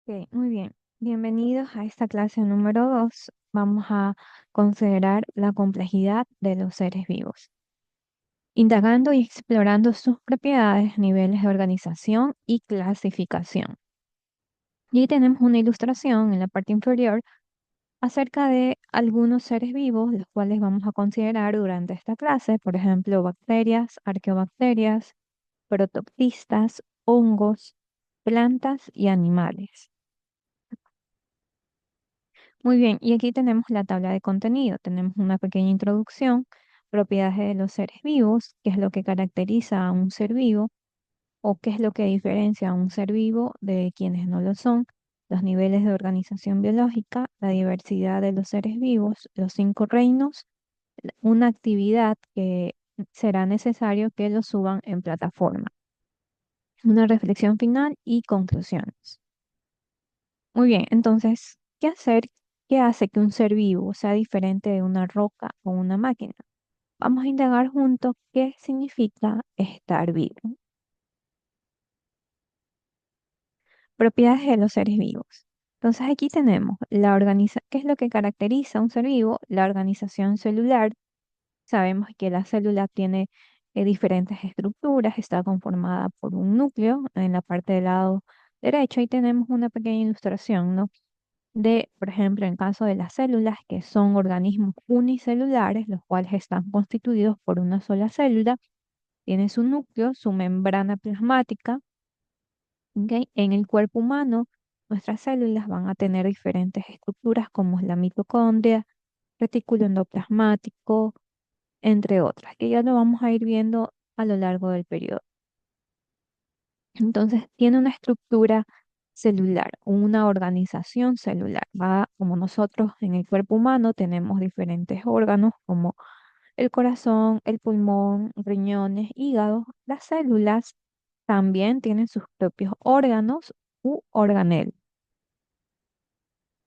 Ok, muy bien. Bienvenidos a esta clase número 2. Vamos a considerar la complejidad de los seres vivos, indagando y explorando sus propiedades, niveles de organización y clasificación. Y tenemos una ilustración en la parte inferior acerca de algunos seres vivos, los cuales vamos a considerar durante esta clase, por ejemplo, bacterias, arqueobacterias, protoptistas, hongos, plantas y animales. Muy bien, y aquí tenemos la tabla de contenido. Tenemos una pequeña introducción, propiedades de los seres vivos, qué es lo que caracteriza a un ser vivo o qué es lo que diferencia a un ser vivo de quienes no lo son, los niveles de organización biológica, la diversidad de los seres vivos, los 5 reinos, una actividad que será necesario que lo suban en plataforma, una reflexión final y conclusiones. Muy bien, entonces, ¿qué hacer? ¿Qué hace que un ser vivo sea diferente de una roca o una máquina? Vamos a indagar juntos qué significa estar vivo. Propiedades de los seres vivos. Entonces aquí tenemos ¿qué es lo que caracteriza a un ser vivo? La organización celular. Sabemos que la célula tiene diferentes estructuras, está conformada por un núcleo en la parte del lado derecho y tenemos una pequeña ilustración, ¿no? Por ejemplo, en caso de las células, que son organismos unicelulares, los cuales están constituidos por una sola célula, tiene su núcleo, su membrana plasmática, ¿ok? En el cuerpo humano, nuestras células van a tener diferentes estructuras como es la mitocondria, retículo endoplasmático, entre otras, que ya lo vamos a ir viendo a lo largo del periodo. Entonces, tiene una estructura celular, una organización celular. Va, como nosotros en el cuerpo humano tenemos diferentes órganos como el corazón, el pulmón, riñones, hígado. Las células también tienen sus propios órganos u organel.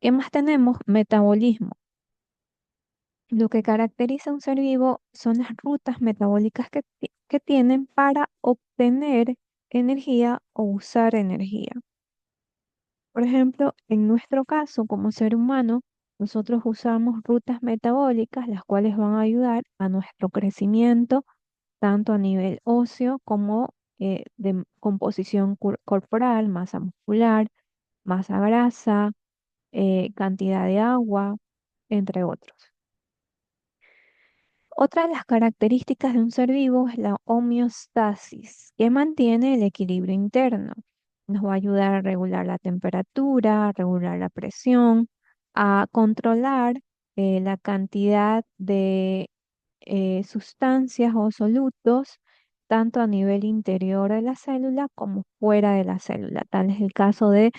¿Qué más tenemos? Metabolismo. Lo que caracteriza a un ser vivo son las rutas metabólicas que tienen para obtener energía o usar energía. Por ejemplo, en nuestro caso, como ser humano, nosotros usamos rutas metabólicas, las cuales van a ayudar a nuestro crecimiento, tanto a nivel óseo como de composición corporal, masa muscular, masa grasa, cantidad de agua, entre otros. Otra de las características de un ser vivo es la homeostasis, que mantiene el equilibrio interno. Nos va a ayudar a regular la temperatura, a regular la presión, a controlar la cantidad de sustancias o solutos, tanto a nivel interior de la célula como fuera de la célula. Tal es el caso de,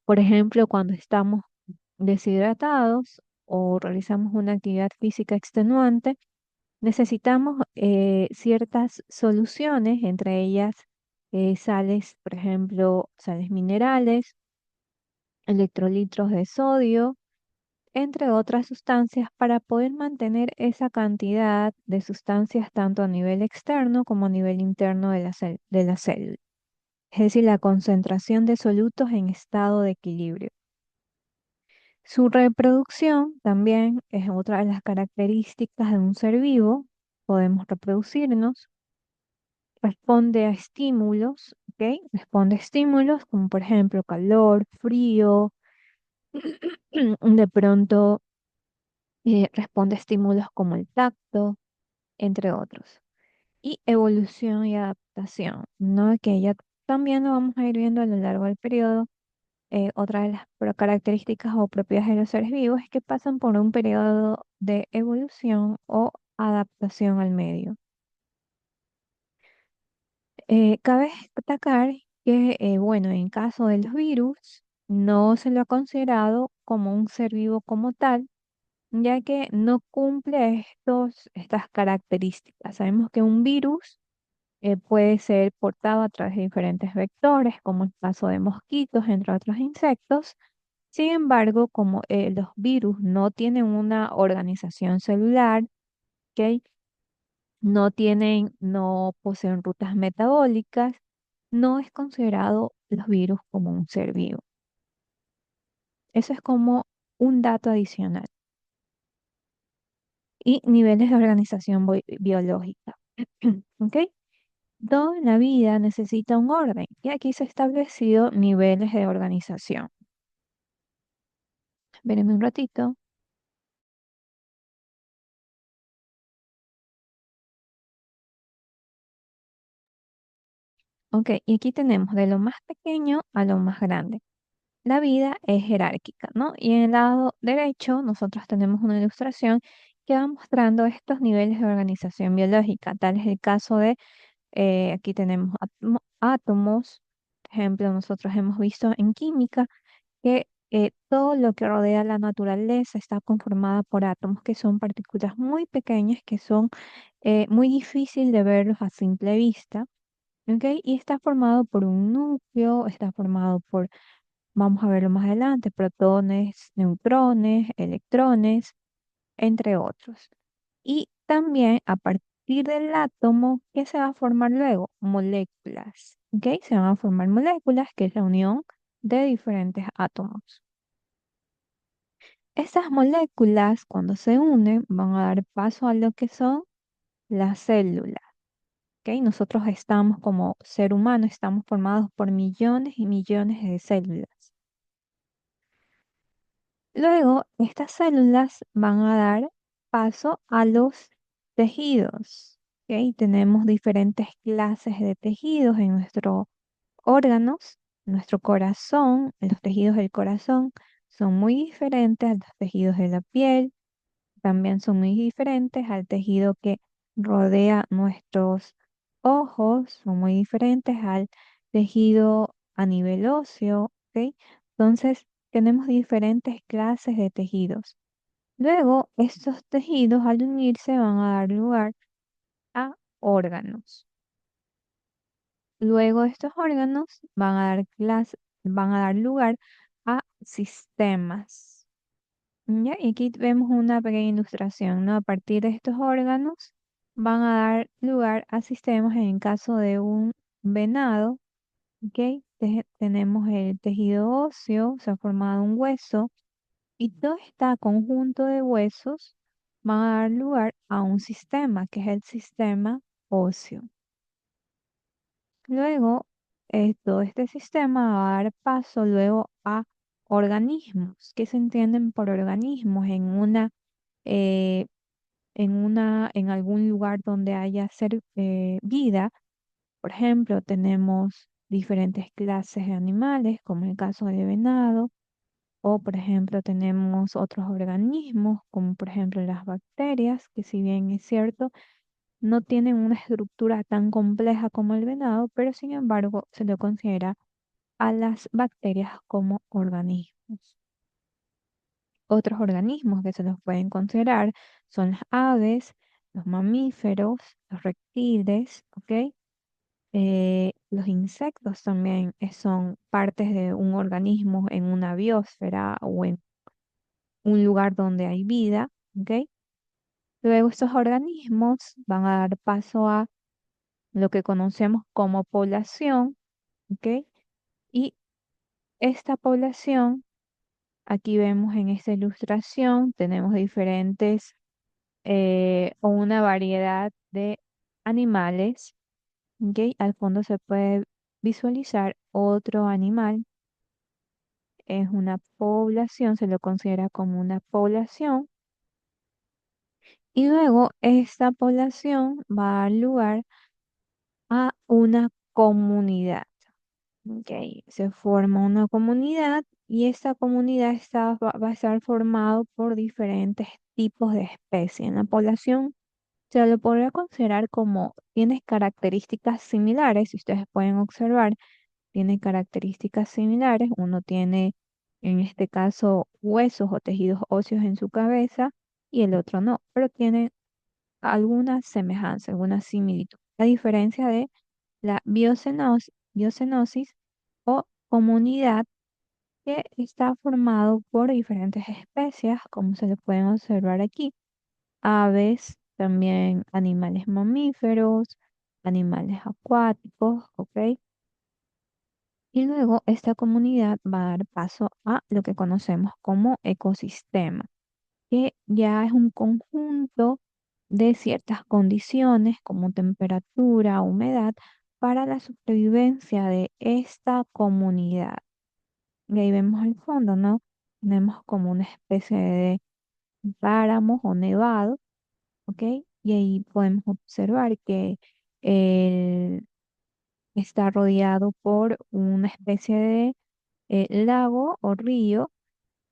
por ejemplo, cuando estamos deshidratados o realizamos una actividad física extenuante. Necesitamos ciertas soluciones, entre ellas sales, por ejemplo, sales minerales, electrolitos de sodio, entre otras sustancias, para poder mantener esa cantidad de sustancias tanto a nivel externo como a nivel interno de la célula. Es decir, la concentración de solutos en estado de equilibrio. Su reproducción también es otra de las características de un ser vivo. Podemos reproducirnos. Responde a estímulos, ¿ok? Responde a estímulos como por ejemplo calor, frío, de pronto responde a estímulos como el tacto, entre otros. Y evolución y adaptación, ¿no? Que ya también lo vamos a ir viendo a lo largo del periodo. Otra de las características o propiedades de los seres vivos es que pasan por un periodo de evolución o adaptación al medio. Cabe destacar que, bueno, en caso de los virus, no se lo ha considerado como un ser vivo como tal, ya que no cumple estas características. Sabemos que un virus puede ser portado a través de diferentes vectores, como el caso de mosquitos, entre otros insectos. Sin embargo, como los virus no tienen una organización celular, ¿ok? No poseen rutas metabólicas, no es considerado los virus como un ser vivo. Eso es como un dato adicional. Y niveles de organización biológica. ¿Ok? Toda la vida necesita un orden y aquí se ha establecido niveles de organización. Espérenme un ratito. Ok, y aquí tenemos de lo más pequeño a lo más grande. La vida es jerárquica, ¿no? Y en el lado derecho nosotros tenemos una ilustración que va mostrando estos niveles de organización biológica. Tal es el caso de, aquí tenemos átomos. Por ejemplo, nosotros hemos visto en química que todo lo que rodea la naturaleza está conformada por átomos, que son partículas muy pequeñas, que son muy difícil de verlos a simple vista. ¿Ok? Y está formado por un núcleo, está formado por, vamos a verlo más adelante, protones, neutrones, electrones, entre otros. Y también a partir del átomo, ¿qué se va a formar luego? Moléculas. ¿Ok? Se van a formar moléculas, que es la unión de diferentes átomos. Estas moléculas, cuando se unen, van a dar paso a lo que son las células. ¿Ok? Nosotros estamos como ser humano, estamos formados por millones y millones de células. Luego, estas células van a dar paso a los tejidos. ¿Ok? Tenemos diferentes clases de tejidos en nuestros órganos. Nuestro corazón, los tejidos del corazón son muy diferentes a los tejidos de la piel. También son muy diferentes al tejido que rodea nuestros ojos, son muy diferentes al tejido a nivel óseo, ¿ok? Entonces, tenemos diferentes clases de tejidos. Luego, estos tejidos al unirse van a dar lugar a órganos. Luego, estos órganos van a dar lugar a sistemas. Ya, y aquí vemos una pequeña ilustración, ¿no? A partir de estos órganos van a dar lugar a sistemas en el caso de un venado, ¿ok? Tenemos el tejido óseo, se ha formado un hueso y todo este conjunto de huesos van a dar lugar a un sistema, que es el sistema óseo. Luego, todo este sistema va a dar paso luego a organismos. ¿Qué se entienden por organismos? Eh, en algún lugar donde haya vida. Por ejemplo, tenemos diferentes clases de animales, como el caso del venado, o por ejemplo tenemos otros organismos, como por ejemplo las bacterias, que si bien es cierto, no tienen una estructura tan compleja como el venado, pero sin embargo se le considera a las bacterias como organismos. Otros organismos que se los pueden considerar son las aves, los mamíferos, los reptiles, ¿ok? Los insectos también son partes de un organismo en una biosfera o en un lugar donde hay vida, ¿ok? Luego estos organismos van a dar paso a lo que conocemos como población, ¿ok? Y esta población, aquí vemos en esta ilustración, tenemos diferentes o una variedad de animales, ¿ok? Al fondo se puede visualizar otro animal, es una población, se lo considera como una población, y luego esta población va a dar lugar a una comunidad, ¿ok? Se forma una comunidad y esta comunidad va a estar formado por diferentes tipos de especies. En la población se lo podría considerar como tiene características similares, si ustedes pueden observar, tiene características similares. Uno tiene, en este caso, huesos o tejidos óseos en su cabeza y el otro no, pero tiene alguna semejanza, alguna similitud. A diferencia de la biocenosis o comunidad que está formado por diferentes especies, como se le pueden observar aquí, aves, también animales mamíferos, animales acuáticos, ¿ok? Y luego esta comunidad va a dar paso a lo que conocemos como ecosistema, que ya es un conjunto de ciertas condiciones como temperatura, humedad, para la supervivencia de esta comunidad. Y ahí vemos el fondo, ¿no? Tenemos como una especie de páramos o nevado, ¿ok? Y ahí podemos observar que el- está rodeado por una especie de lago o río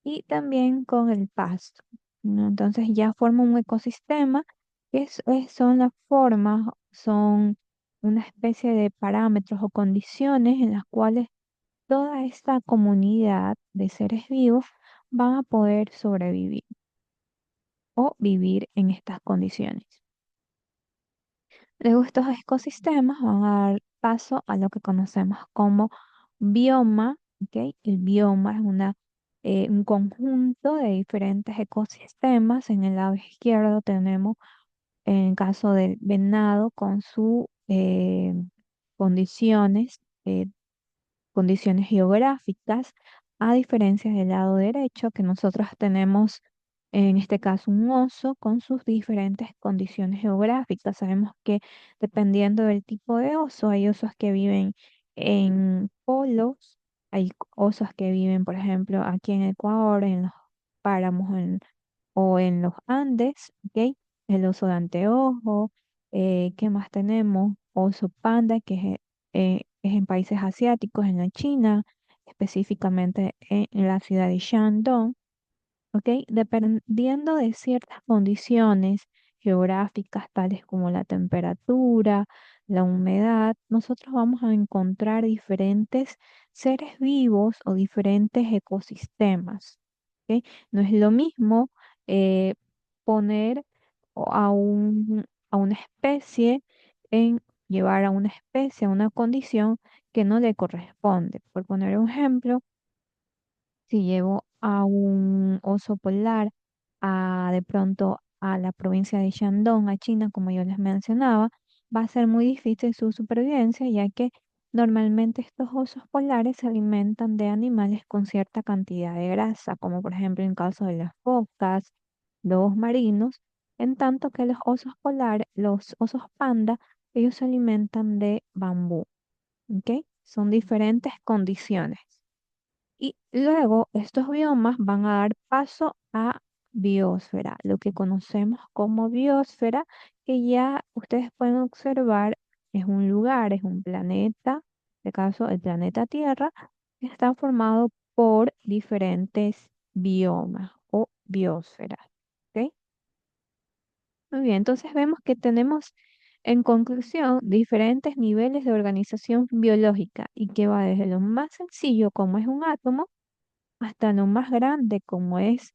y también con el pasto, ¿no? Entonces ya forma un ecosistema que son las formas, son una especie de parámetros o condiciones en las cuales toda esta comunidad de seres vivos van a poder sobrevivir o vivir en estas condiciones. Luego estos ecosistemas van a dar paso a lo que conocemos como bioma, ¿ok? El bioma es un conjunto de diferentes ecosistemas. En el lado izquierdo tenemos, en el caso del venado, con sus condiciones, condiciones geográficas, a diferencia del lado derecho, que nosotros tenemos en este caso un oso con sus diferentes condiciones geográficas. Sabemos que dependiendo del tipo de oso, hay osos que viven en polos, hay osos que viven, por ejemplo, aquí en Ecuador, en los páramos o en los Andes, ¿ok? El oso de anteojo, ¿qué más tenemos? Oso panda, que es en países asiáticos, en la China, específicamente en la ciudad de Shandong, ¿ok? Dependiendo de ciertas condiciones geográficas, tales como la temperatura, la humedad, nosotros vamos a encontrar diferentes seres vivos o diferentes ecosistemas, ¿ok? No es lo mismo eh, poner a a una especie en llevar a una especie a una condición que no le corresponde. Por poner un ejemplo, si llevo a un oso polar de pronto a la provincia de Shandong, a China, como yo les mencionaba, va a ser muy difícil su supervivencia, ya que normalmente estos osos polares se alimentan de animales con cierta cantidad de grasa, como por ejemplo en caso de las focas, lobos marinos, en tanto que los osos polares, los osos panda, ellos se alimentan de bambú, ¿ok? Son diferentes condiciones. Y luego estos biomas van a dar paso a biosfera, lo que conocemos como biosfera, que ya ustedes pueden observar es un lugar, es un planeta, en este caso el planeta Tierra, que está formado por diferentes biomas o biosferas. ¿Ok? Muy bien, entonces vemos que tenemos en conclusión diferentes niveles de organización biológica y que va desde lo más sencillo como es un átomo, hasta lo más grande como es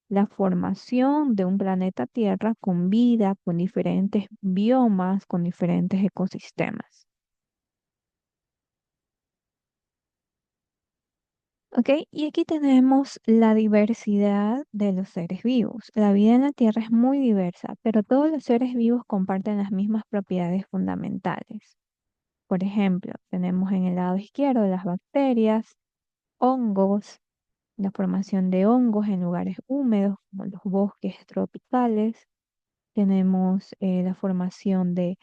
la formación de un planeta Tierra con vida, con diferentes biomas, con diferentes ecosistemas. ¿Ok? Y aquí tenemos la diversidad de los seres vivos. La vida en la Tierra es muy diversa, pero todos los seres vivos comparten las mismas propiedades fundamentales. Por ejemplo, tenemos en el lado izquierdo las bacterias, hongos, la formación de hongos en lugares húmedos como los bosques tropicales. Tenemos la formación de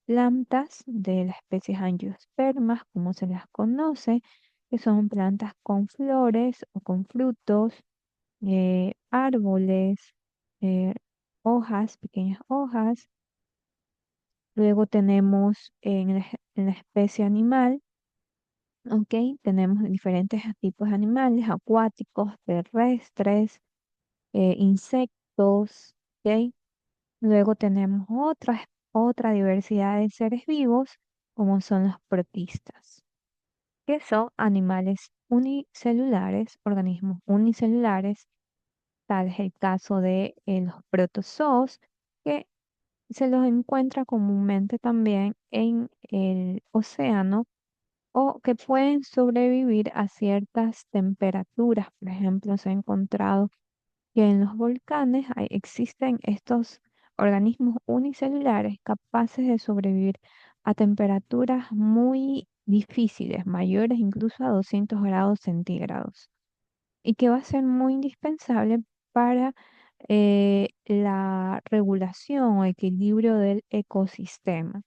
plantas de las especies angiospermas, como se las conoce, que son plantas con flores o con frutos, árboles, eh, hojas, pequeñas hojas. Luego tenemos en la especie animal, ¿ok? Tenemos diferentes tipos de animales, acuáticos, terrestres, insectos, ¿ok? Luego tenemos otra diversidad de seres vivos, como son los protistas, que son animales unicelulares, organismos unicelulares, tal es el caso de los protozoos, que se los encuentra comúnmente también en el océano o que pueden sobrevivir a ciertas temperaturas. Por ejemplo, se ha encontrado que en los volcanes existen estos organismos unicelulares capaces de sobrevivir a temperaturas muy difíciles, mayores incluso a 200 grados centígrados, y que va a ser muy indispensable para la regulación o equilibrio del ecosistema.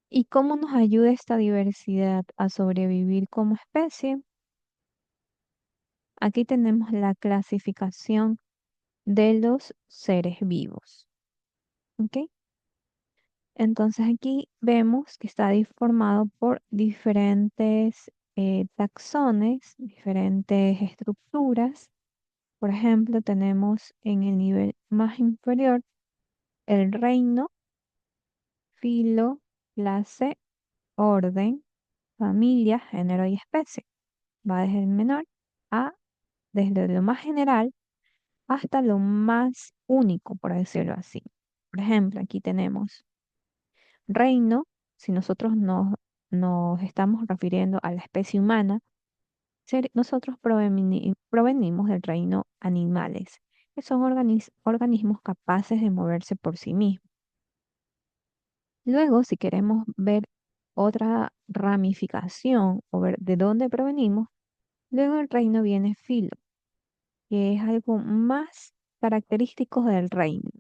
¿Y cómo nos ayuda esta diversidad a sobrevivir como especie? Aquí tenemos la clasificación de los seres vivos. ¿Ok? Entonces aquí vemos que está formado por diferentes taxones, diferentes estructuras. Por ejemplo, tenemos en el nivel más inferior el reino, filo, clase, orden, familia, género y especie. Va desde el menor a, desde lo más general hasta lo más único, por decirlo así. Por ejemplo, aquí tenemos reino, si nosotros nos estamos refiriendo a la especie humana, nosotros provenimos del reino animales, que son organismos capaces de moverse por sí mismos. Luego, si queremos ver otra ramificación o ver de dónde provenimos, luego del reino viene filo, que es algo más característico del reino,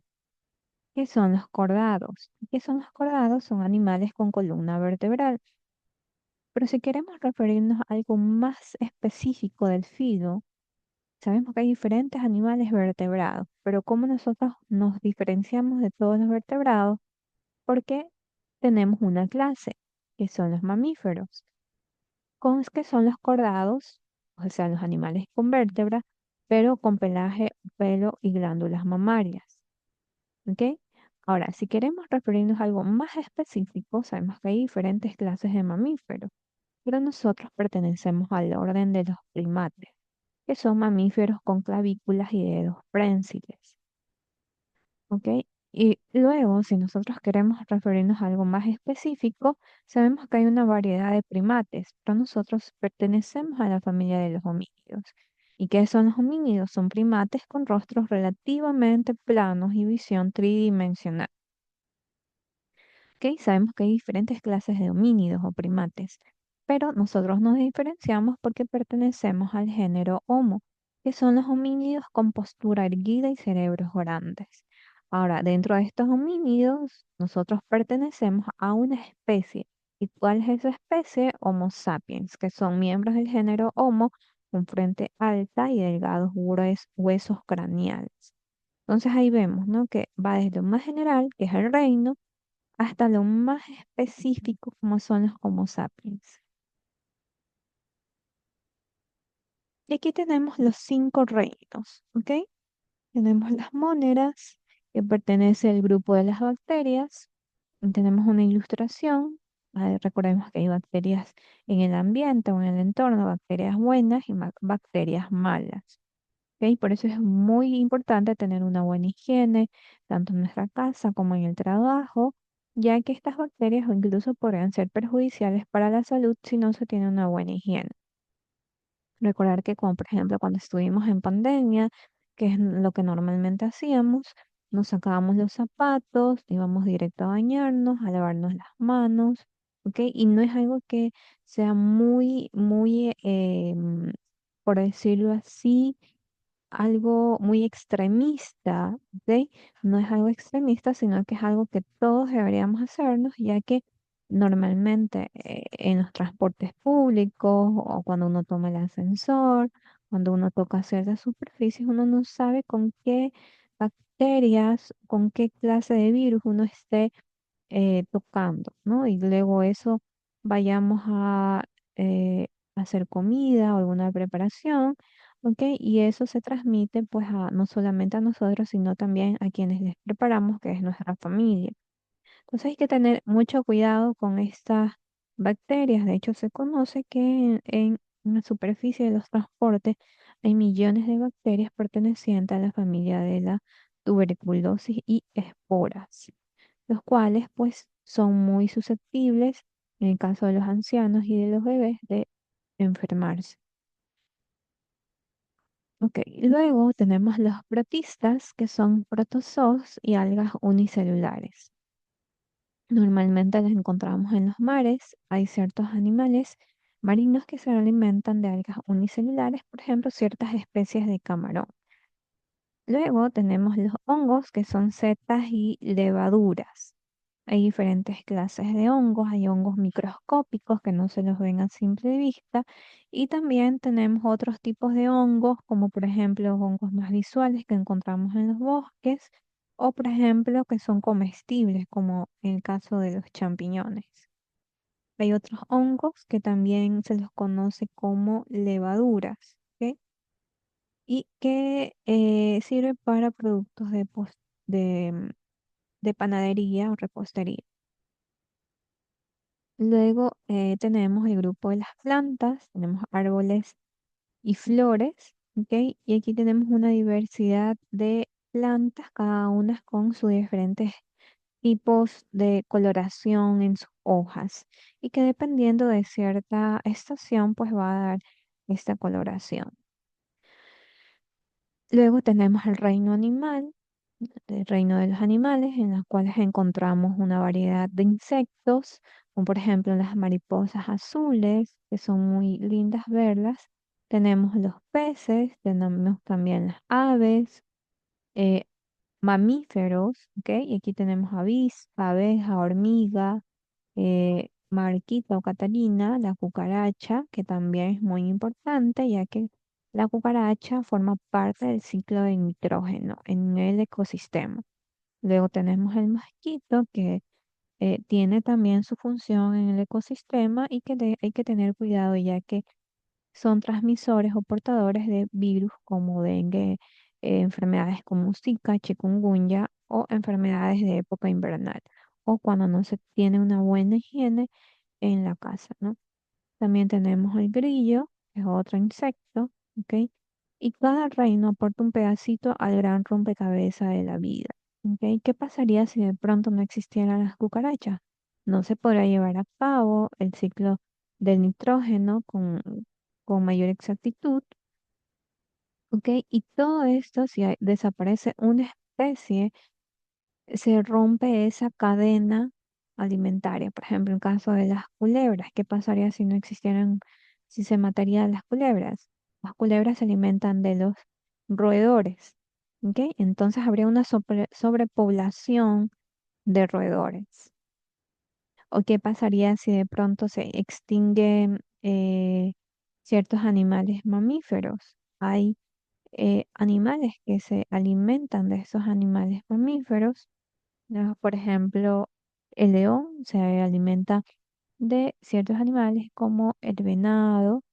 que son los cordados. ¿Qué son los cordados? Son animales con columna vertebral. Pero si queremos referirnos a algo más específico del filo, sabemos que hay diferentes animales vertebrados, pero ¿cómo nosotros nos diferenciamos de todos los vertebrados? Porque tenemos una clase, que son los mamíferos, que son los cordados, o sea, los animales con vértebra, pero con pelaje, pelo y glándulas mamarias. ¿Ok? Ahora, si queremos referirnos a algo más específico, sabemos que hay diferentes clases de mamíferos, pero nosotros pertenecemos al orden de los primates, que son mamíferos con clavículas y dedos prénsiles. ¿Ok? Y luego, si nosotros queremos referirnos a algo más específico, sabemos que hay una variedad de primates, pero nosotros pertenecemos a la familia de los homínidos. ¿Y qué son los homínidos? Son primates con rostros relativamente planos y visión tridimensional. ¿Ok? Sabemos que hay diferentes clases de homínidos o primates, pero nosotros nos diferenciamos porque pertenecemos al género Homo, que son los homínidos con postura erguida y cerebros grandes. Ahora, dentro de estos homínidos, nosotros pertenecemos a una especie. ¿Y cuál es esa especie? Homo sapiens, que son miembros del género Homo con frente alta y delgados huesos craneales. Entonces ahí vemos, ¿no? Que va desde lo más general, que es el reino, hasta lo más específico como son los Homo sapiens. Y aquí tenemos los 5 reinos, ¿ok? Tenemos las móneras, que pertenece al grupo de las bacterias. Y tenemos una ilustración. Recordemos que hay bacterias en el ambiente o en el entorno, bacterias buenas y bacterias malas. ¿Ok? Por eso es muy importante tener una buena higiene, tanto en nuestra casa como en el trabajo, ya que estas bacterias o incluso podrían ser perjudiciales para la salud si no se tiene una buena higiene. Recordar que, como por ejemplo, cuando estuvimos en pandemia, que es lo que normalmente hacíamos, nos sacábamos los zapatos, íbamos directo a bañarnos, a lavarnos las manos, ¿ok? Y no es algo que sea muy, por decirlo así, algo muy extremista, ¿ok? No es algo extremista, sino que es algo que todos deberíamos hacernos, ya que normalmente en los transportes públicos o cuando uno toma el ascensor, cuando uno toca ciertas superficies, uno no sabe con qué bacterias, con qué clase de virus uno esté tocando, ¿no? Y luego eso vayamos a hacer comida o alguna preparación, ¿ok? Y eso se transmite pues no solamente a nosotros, sino también a quienes les preparamos, que es nuestra familia. Entonces hay que tener mucho cuidado con estas bacterias. De hecho, se conoce que en la superficie de los transportes hay millones de bacterias pertenecientes a la familia de la tuberculosis y esporas, los cuales pues son muy susceptibles, en el caso de los ancianos y de los bebés, de enfermarse. Ok, luego tenemos los protistas, que son protozoos y algas unicelulares. Normalmente las encontramos en los mares. Hay ciertos animales marinos que se alimentan de algas unicelulares, por ejemplo, ciertas especies de camarón. Luego tenemos los hongos, que son setas y levaduras. Hay diferentes clases de hongos, hay hongos microscópicos que no se los ven a simple vista y también tenemos otros tipos de hongos, como por ejemplo los hongos más visuales que encontramos en los bosques o por ejemplo que son comestibles, como en el caso de los champiñones. Hay otros hongos que también se los conoce como levaduras, ¿ok? Y que sirven para productos de panadería o repostería. Luego tenemos el grupo de las plantas, tenemos árboles y flores, ¿ok? Y aquí tenemos una diversidad de plantas, cada una con sus diferentes tipos de coloración en sus hojas y que dependiendo de cierta estación, pues va a dar esta coloración. Luego tenemos el reino animal, el reino de los animales, en los cuales encontramos una variedad de insectos, como por ejemplo las mariposas azules, que son muy lindas verlas. Tenemos los peces, tenemos también las aves, eh, mamíferos, ¿ok? Y aquí tenemos abeja, hormiga, Mariquita o Catalina, la cucaracha, que también es muy importante, ya que la cucaracha forma parte del ciclo de nitrógeno en el ecosistema. Luego tenemos el mosquito, que tiene también su función en el ecosistema y que hay que tener cuidado, ya que son transmisores o portadores de virus como dengue, enfermedades como Zika, chikungunya o enfermedades de época invernal, o cuando no se tiene una buena higiene en la casa, ¿no? También tenemos el grillo, que es otro insecto, ¿ok? Y cada reino aporta un pedacito al gran rompecabezas de la vida, ¿ok? ¿Qué pasaría si de pronto no existieran las cucarachas? No se podrá llevar a cabo el ciclo del nitrógeno con mayor exactitud, ¿ok? Y todo esto, si desaparece una especie, se rompe esa cadena alimentaria. Por ejemplo, en caso de las culebras, ¿qué pasaría si no existieran, si se matarían las culebras? Las culebras se alimentan de los roedores, ¿ok? Entonces habría una sobrepoblación de roedores. ¿O qué pasaría si de pronto se extinguen ciertos animales mamíferos? Hay animales que se alimentan de esos animales mamíferos, ¿no? Por ejemplo, el león se alimenta de ciertos animales como el venado,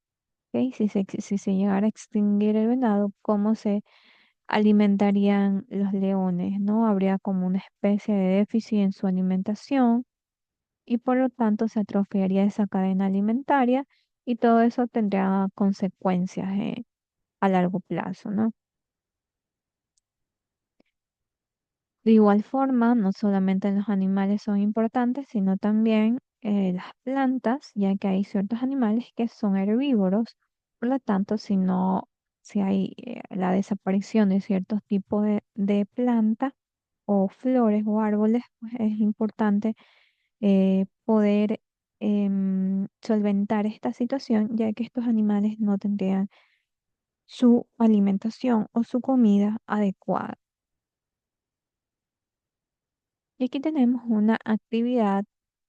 ¿ok? Si se llegara a extinguir el venado, ¿cómo se alimentarían los leones? ¿No? Habría como una especie de déficit en su alimentación y por lo tanto se atrofiaría esa cadena alimentaria y todo eso tendría consecuencias a largo plazo, ¿no? De igual forma, no solamente los animales son importantes, sino también las plantas, ya que hay ciertos animales que son herbívoros. Por lo tanto, si hay la desaparición de ciertos tipos de plantas o flores o árboles, pues es importante poder solventar esta situación, ya que estos animales no tendrían su alimentación o su comida adecuada. Y aquí tenemos una actividad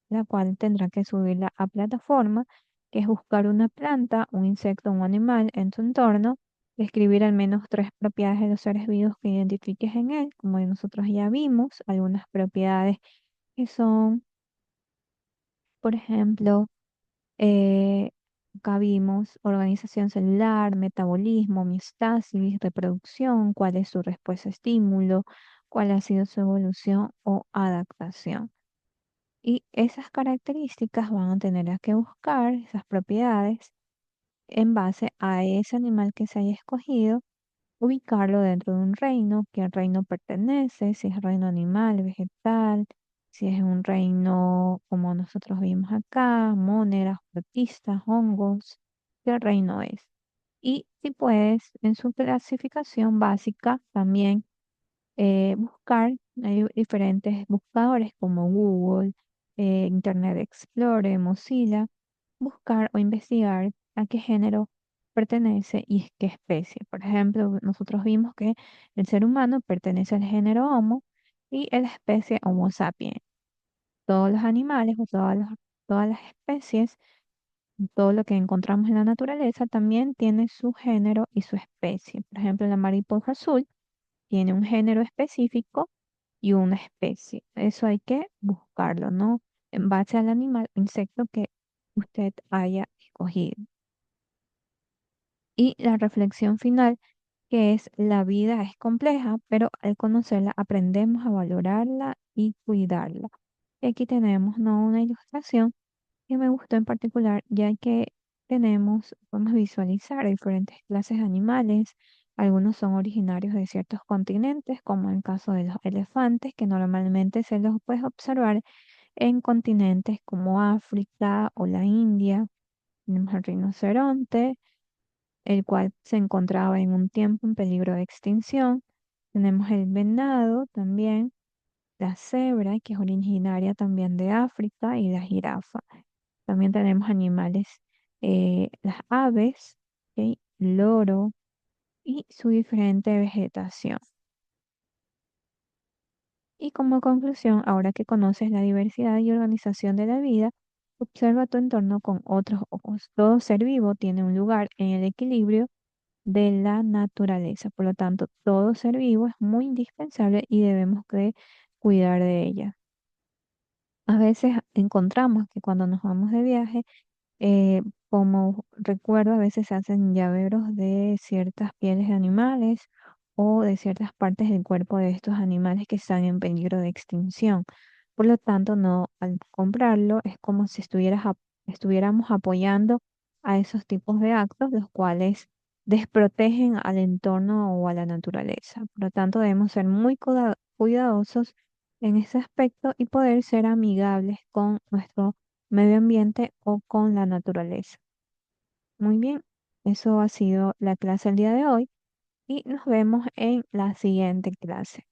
la cual tendrá que subirla a plataforma, que es buscar una planta, un insecto o un animal en tu entorno, escribir al menos tres propiedades de los seres vivos que identifiques en él, como nosotros ya vimos, algunas propiedades que son, por ejemplo, eh, acá vimos organización celular, metabolismo, homeostasis, reproducción, cuál es su respuesta a estímulo, cuál ha sido su evolución o adaptación. Y esas características van a tener que buscar esas propiedades en base a ese animal que se haya escogido, ubicarlo dentro de un reino, qué reino pertenece, si es reino animal, vegetal, si es un reino como nosotros vimos acá, móneras, protistas, hongos, qué reino es. Y si puedes, en su clasificación básica también buscar, hay diferentes buscadores como Google, Internet Explorer, Mozilla, buscar o investigar a qué género pertenece y qué especie. Por ejemplo, nosotros vimos que el ser humano pertenece al género Homo y la especie Homo sapiens. Todos los animales o todas las especies, todo lo que encontramos en la naturaleza también tiene su género y su especie. Por ejemplo, la mariposa azul tiene un género específico y una especie. Eso hay que buscarlo, ¿no? En base al animal o insecto que usted haya escogido. Y la reflexión final, que es la vida es compleja, pero al conocerla aprendemos a valorarla y cuidarla. Y aquí tenemos, ¿no?, una ilustración que me gustó en particular, ya que podemos visualizar diferentes clases de animales. Algunos son originarios de ciertos continentes, como en el caso de los elefantes, que normalmente se los puede observar en continentes como África o la India. Tenemos el rinoceronte, el cual se encontraba en un tiempo en peligro de extinción. Tenemos el venado también, la cebra, que es originaria también de África, y la jirafa. También tenemos animales, las aves, ¿ok?, loro y su diferente vegetación. Y como conclusión, ahora que conoces la diversidad y organización de la vida, observa tu entorno con otros ojos. Todo ser vivo tiene un lugar en el equilibrio de la naturaleza. Por lo tanto, todo ser vivo es muy indispensable y debemos de cuidar de ella. A veces encontramos que cuando nos vamos de viaje, eh, como recuerdo, a veces se hacen llaveros de ciertas pieles de animales o de ciertas partes del cuerpo de estos animales que están en peligro de extinción. Por lo tanto, no, al comprarlo es como si estuviéramos apoyando a esos tipos de actos, los cuales desprotegen al entorno o a la naturaleza. Por lo tanto, debemos ser muy cuidadosos en ese aspecto y poder ser amigables con nuestro medio ambiente o con la naturaleza. Muy bien, eso ha sido la clase el día de hoy y nos vemos en la siguiente clase.